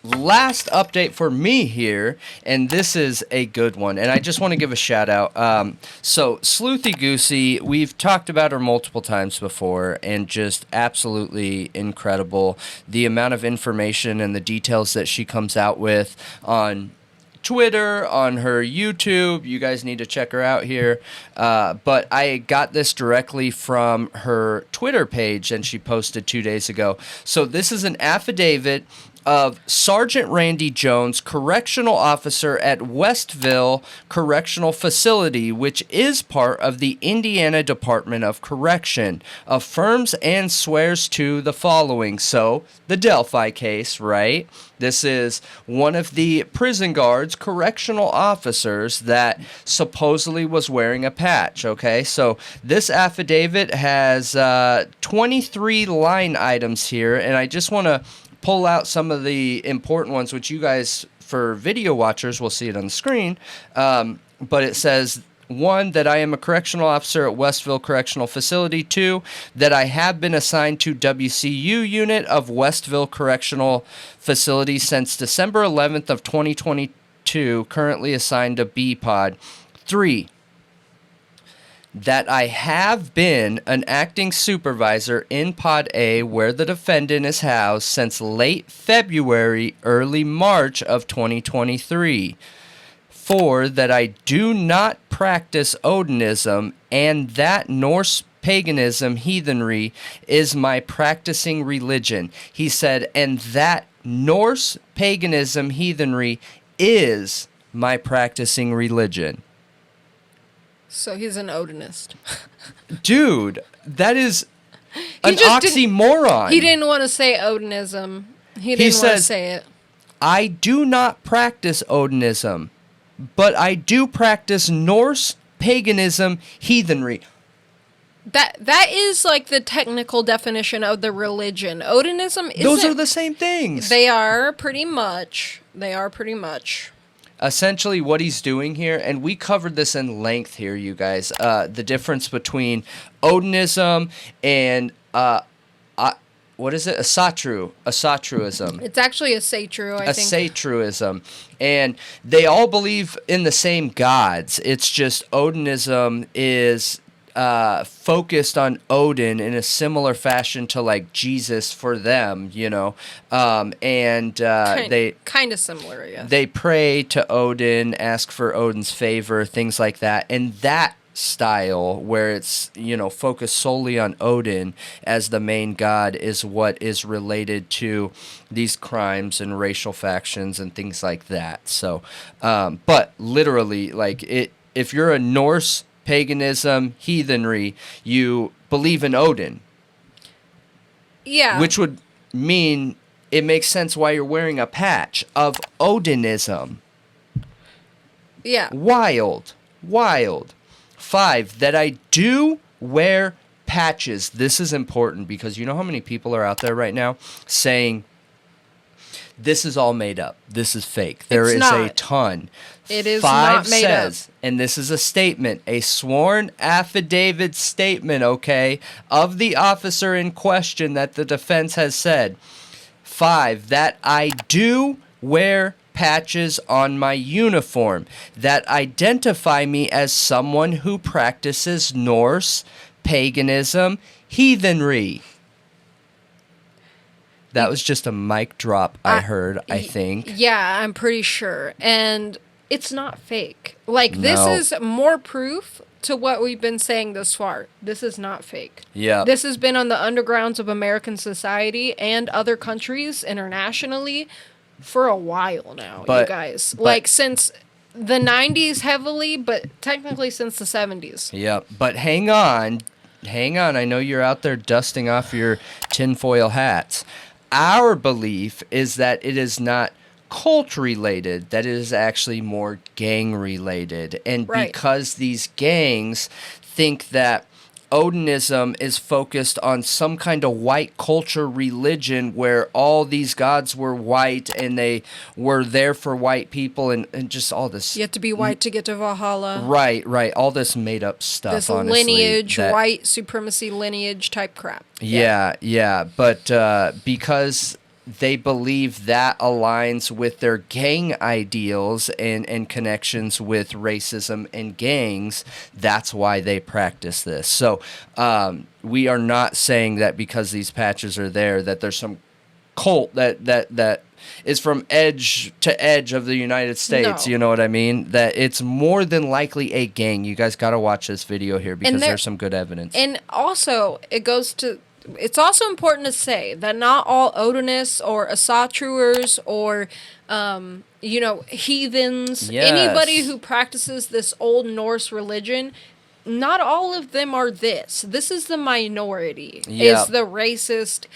last update for me here, and this is a good one, and I just want to give a shout out. So Sleuthy Goosey, we've talked about her multiple times before, and just absolutely incredible. The amount of information and the details that she comes out with on Twitter, on her YouTube. You guys need to check her out here. But I got this directly from her Twitter page, and she posted 2 days ago. So this is an affidavit of Sergeant Randy Jones, correctional officer at Westville Correctional Facility, which is part of the Indiana Department of Correction, affirms and swears to the following. So, the Delphi case, right? This is one of the prison guards, correctional officers, that supposedly was wearing a patch, okay? So, this affidavit has 23 line items here, and I just want to pull out some of the important ones, which you guys, for video watchers, will see it on the screen. But it says, 1, that I am a correctional officer at Westville Correctional Facility. 2, that I have been assigned to WCU unit of Westville Correctional Facility since December 11th of 2022, currently assigned to B Pod. 3, that I have been an acting supervisor in Pod A where the defendant is housed since late February, early March of 2023. 4, that I do not practice Odinism and that Norse paganism heathenry is my practicing religion. He said, and that Norse paganism heathenry is my practicing religion. So he's an Odinist. Dude, that is an oxymoron. He didn't want to say Odinism. He didn't want to say it. I do not practice Odinism, but I do practice Norse paganism heathenry. That is like the technical definition of the religion. Odinism isn't. Those are the same things. They are pretty much. Essentially what he's doing here, and we covered this in length here, you guys, the difference between Odinism and, what is it? Asatruism. It's actually a Satru, I think. A Satruism. And they all believe in the same gods. It's just Odinism is focused on Odin in a similar fashion to like Jesus for them, you know, they kind of similar, yes. They pray to Odin, ask for Odin's favor, things like that, and that style where it's, you know, focused solely on Odin as the main god is what is related to these crimes and racial factions and things like that. So, but literally, like if you're a Norse paganism, heathenry, you believe in Odin. Yeah. Which would mean it makes sense why you're wearing a patch of Odinism. Yeah. Wild. 5, that I do wear patches. This is important because you know how many people are out there right now saying, this is all made up. This is fake. There is a ton. It is 5 not made says, up. and this is a statement, a sworn affidavit statement, okay, of the officer in question that the defense has said. 5, that I do wear patches on my uniform that identify me as someone who practices Norse paganism heathenry. That was just a mic drop I heard, I think. Yeah, I'm pretty sure. And it's not fake. Like, this is more proof to what we've been saying thus far. This is not fake. Yeah. This has been on the undergrounds of American society and other countries internationally for a while now, you guys. Like, since the 90s heavily, but technically since the 70s. Yeah, but hang on. I know you're out there dusting off your tinfoil hats. Our belief is that it is not cult related, that it is actually more gang related. And because these gangs think that Odinism is focused on some kind of white culture religion where all these gods were white and they were there for white people and just all this. You have to be white to get to Valhalla. Right. All this made up stuff, this honestly. Lineage, white supremacy lineage type crap. Yeah. But because they believe that aligns with their gang ideals and connections with racism and gangs. That's why they practice this. So we are not saying that because these patches are there that there's some cult that is from edge to edge of the United States. No. You know what I mean? That it's more than likely a gang. You guys got to watch this video here because there's some good evidence. And also, it's also important to say that not all Odinists or Asatruers or, heathens, anybody who practices this Old Norse religion, not all of them are this. This is the minority. Yep. Is the racist,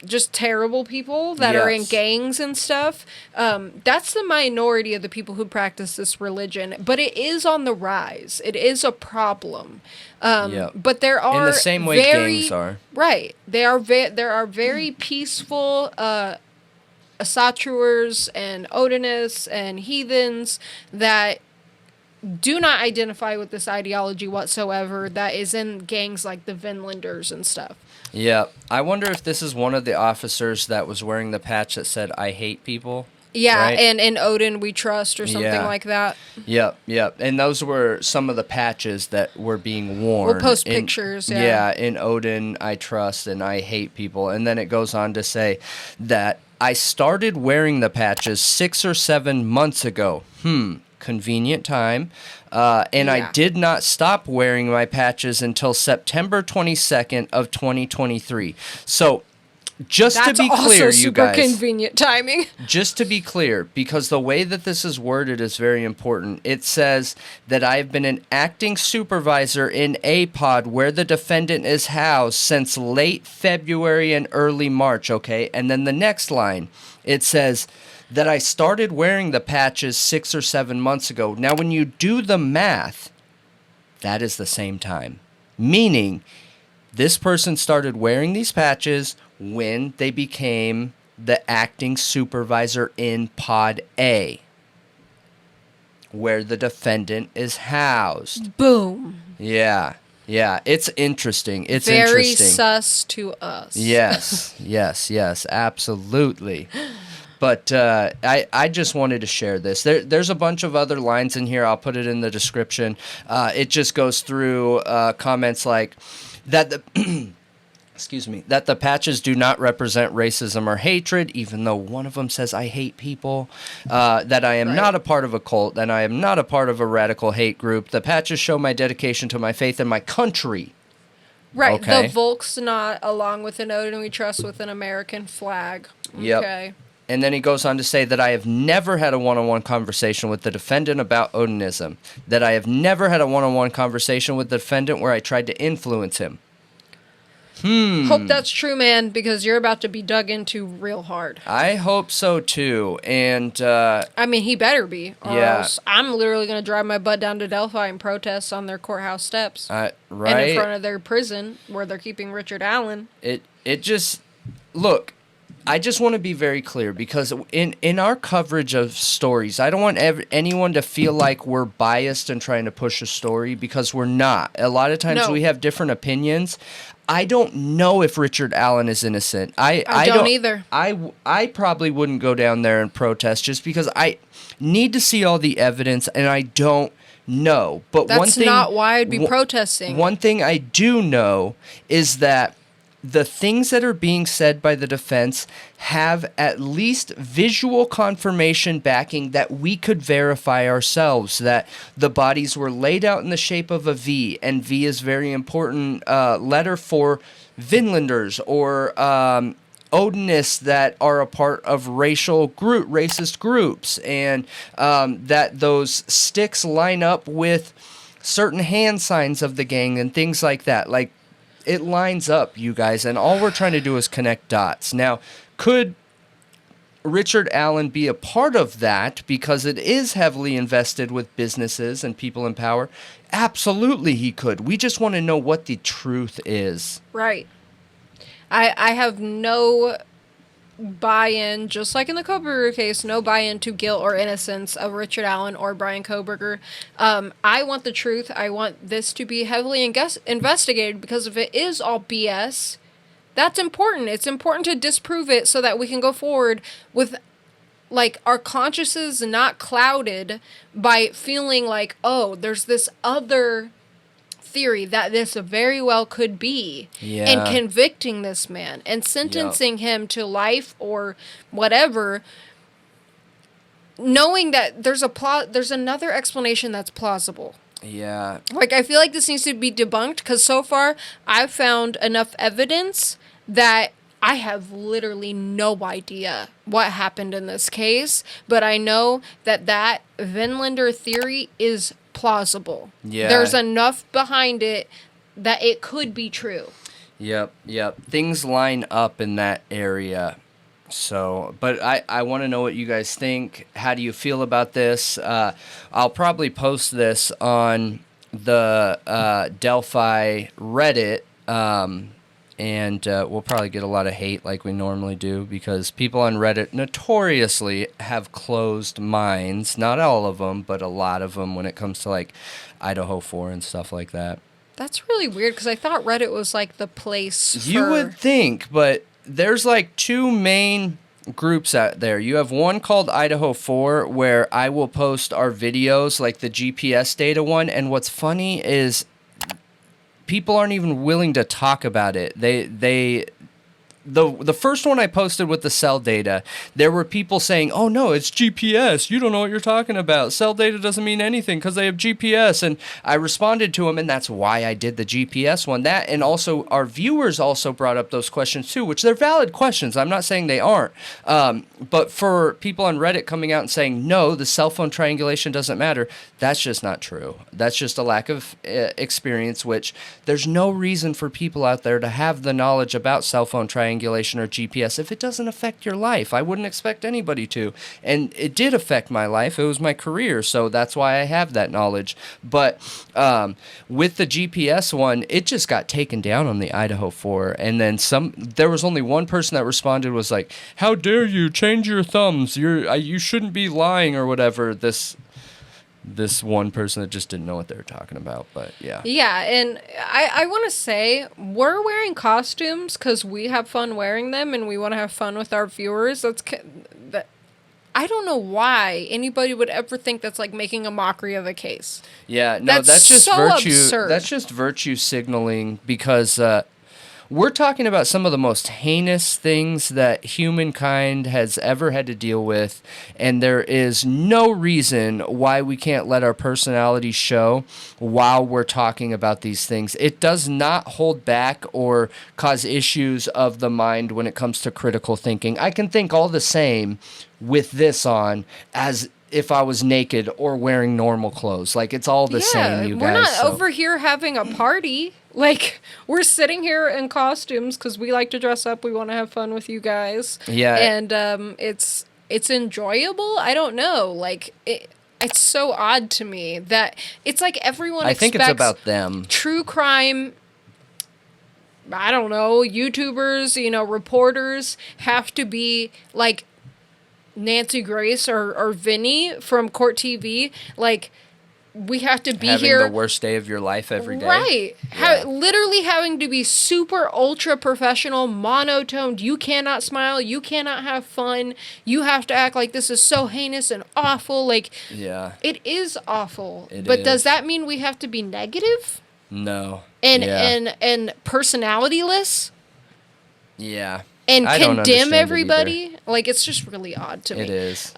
just terrible people that are in gangs and stuff. That's the minority of the people who practice this religion, but it is on the rise. It is a problem. But there are in the same way gangs are. Right. There are very peaceful Asatruers and Odinists and heathens that do not identify with this ideology whatsoever, that is in gangs like the Vinlanders and stuff. Yeah. I wonder if this is one of the officers that was wearing the patch that said, "I hate people." Yeah, right? and in Odin we trust or something like that. Yep. And those were some of the patches that were being worn. We'll post pictures, Yeah, in Odin I trust and I hate people. And then it goes on to say that I started wearing the patches 6 or 7 months ago. Convenient time. I did not stop wearing my patches until September 22nd of 2023. So just That's to be clear, you guys. Super convenient timing. Just to be clear, because the way that this is worded is very important. It says that I have been an acting supervisor in a pod where the defendant is housed since late February and early March, okay? And then the next line, it says that I started wearing the patches 6 or 7 months ago. Now, when you do the math, that is the same time. Meaning, this person started wearing these patches when they became the acting supervisor in Pod A, where the defendant is housed. Boom. Yeah, it's interesting. It's very interesting. Sus to us. Yes, absolutely. But I just wanted to share this. There's a bunch of other lines in here. I'll put it in the description. It just goes through comments like that that the patches do not represent racism or hatred, even though one of them says I hate people, that I am not a part of a cult, that I am not a part of a radical hate group. The patches show my dedication to my faith and my country. Right, okay? The Volk's not along with an Odin we trust with an American flag. Yep. Okay. And then he goes on to say that I have never had a one-on-one conversation with the defendant about Odinism, that I have never had a one-on-one conversation with the defendant where I tried to influence him. Hope that's true, man, because you're about to be dug into real hard. I hope so, too. And I mean, he better be, or else I'm literally going to drive my butt down to Delphi and protest on their courthouse steps. Right. And in front of their prison where they're keeping Richard Allen. It just... Look, I just want to be very clear, because in our coverage of stories, I don't want anyone to feel like we're biased and trying to push a story, because we're not. A lot of times we have different opinions. I don't know if Richard Allen is innocent. I don't either. I probably wouldn't go down there and protest just because I need to see all the evidence, and I don't know. But that's not why I'd be protesting. One thing I do know is that the things that are being said by the defense have at least visual confirmation backing that we could verify ourselves, that the bodies were laid out in the shape of a V, and V is very important letter for Vinlanders or Odinists that are a part of racist groups, and that those sticks line up with certain hand signs of the gang and things like that. Like, it lines up, you guys, and all we're trying to do is connect dots. Now, could Richard Allen be a part of that because it is heavily invested with businesses and people in power? Absolutely he could. We just want to know what the truth is. Right. I have no buy-in, just like in the Kohberger case, no buy-in to guilt or innocence of Richard Allen or Brian Kohberger. I want the truth. I want this to be heavily investigated, because if it is all BS, That's important. It's important to disprove it so that we can go forward with, like, our consciences not clouded by feeling like, oh, there's this other theory that this very well could be, and convicting this man and sentencing him to life or whatever, knowing that there's another explanation that's plausible. Yeah. Like, I feel like this needs to be debunked, because so far I've found enough evidence that I have literally no idea what happened in this case, but I know that Vinlander theory is plausible. Yeah. There's enough behind it that it could be true. Yep. Things line up in that area. So, but I want to know what you guys think. How do you feel about this? I'll probably post this on the Delphi Reddit, and we'll probably get a lot of hate like we normally do, because people on Reddit notoriously have closed minds. Not all of them, but a lot of them when it comes to like Idaho 4 and stuff like that. That's really weird, because I thought Reddit was like the place for... You would think, but there's like two main groups out there. You have one called Idaho 4, where I will post our videos, like the GPS data one, and what's funny is people aren't even willing to talk about it. The first one I posted with the cell data, there were people saying, oh no, it's GPS. You don't know what you're talking about. Cell data doesn't mean anything because they have GPS. And I responded to them, and that's why I did the GPS one. That, and also our viewers also brought up those questions too, which they're valid questions. I'm not saying they aren't. But for people on Reddit coming out and saying, no, the cell phone triangulation doesn't matter, that's just not true. That's just a lack of experience, which there's no reason for people out there to have the knowledge about cell phone triangulation or GPS if it doesn't affect your life. I wouldn't expect anybody to. And it did affect my life. It was my career, so that's why I have that knowledge. But with the GPS one, it just got taken down on the Idaho 4. And then there was only one person that responded, was like, how dare you change your thumbs? You shouldn't be lying or whatever. This one person that just didn't know what they were talking about, but yeah. Yeah, and I want to say, we're wearing costumes because we have fun wearing them, and we want to have fun with our viewers. I don't know why anybody would ever think that's like making a mockery of a case. Yeah, no, that's just so virtue. Absurd. That's just virtue signaling, because we're talking about some of the most heinous things that humankind has ever had to deal with, and there is no reason why we can't let our personality show while we're talking about these things. It does not hold back or cause issues of the mind when it comes to critical thinking. I can think all the same with this on as if I was naked or wearing normal clothes. Like, it's all the same, you guys. We're not over here having a party. Like, we're sitting here in costumes because we like to dress up. We want to have fun with you guys. Yeah. And it's enjoyable. I don't know. Like, it's so odd to me that it's like everyone expects... I think it's about them. True crime... I don't know, YouTubers, reporters have to be like Nancy Grace or Vinny from Court TV. Like, we have to be having here. The worst day of your life every day. Right. Yeah. Literally having to be super ultra professional, monotoned. You cannot smile. You cannot have fun. You have to act like this is so heinous and awful. Like, yeah, it is awful. But does that mean we have to be negative? No. And personality-less? Yeah. And condemn everybody? Like, it's just really odd to me. It is.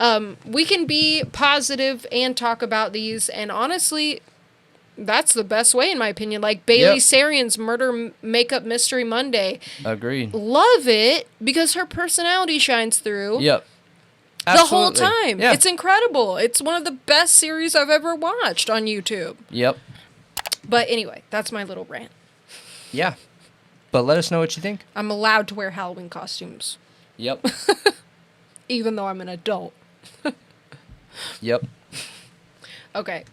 We can be positive and talk about these, and honestly, that's the best way, in my opinion. Like, Bailey Sarian's Murder Makeup Mystery Monday. Agreed. Love it, because her personality shines through. Yep. Absolutely. The whole time. Yeah. It's incredible. It's one of the best series I've ever watched on YouTube. Yep. But anyway, that's my little rant. Yeah. But let us know what you think. I'm allowed to wear Halloween costumes. Yep. Even though I'm an adult. Yep. Okay.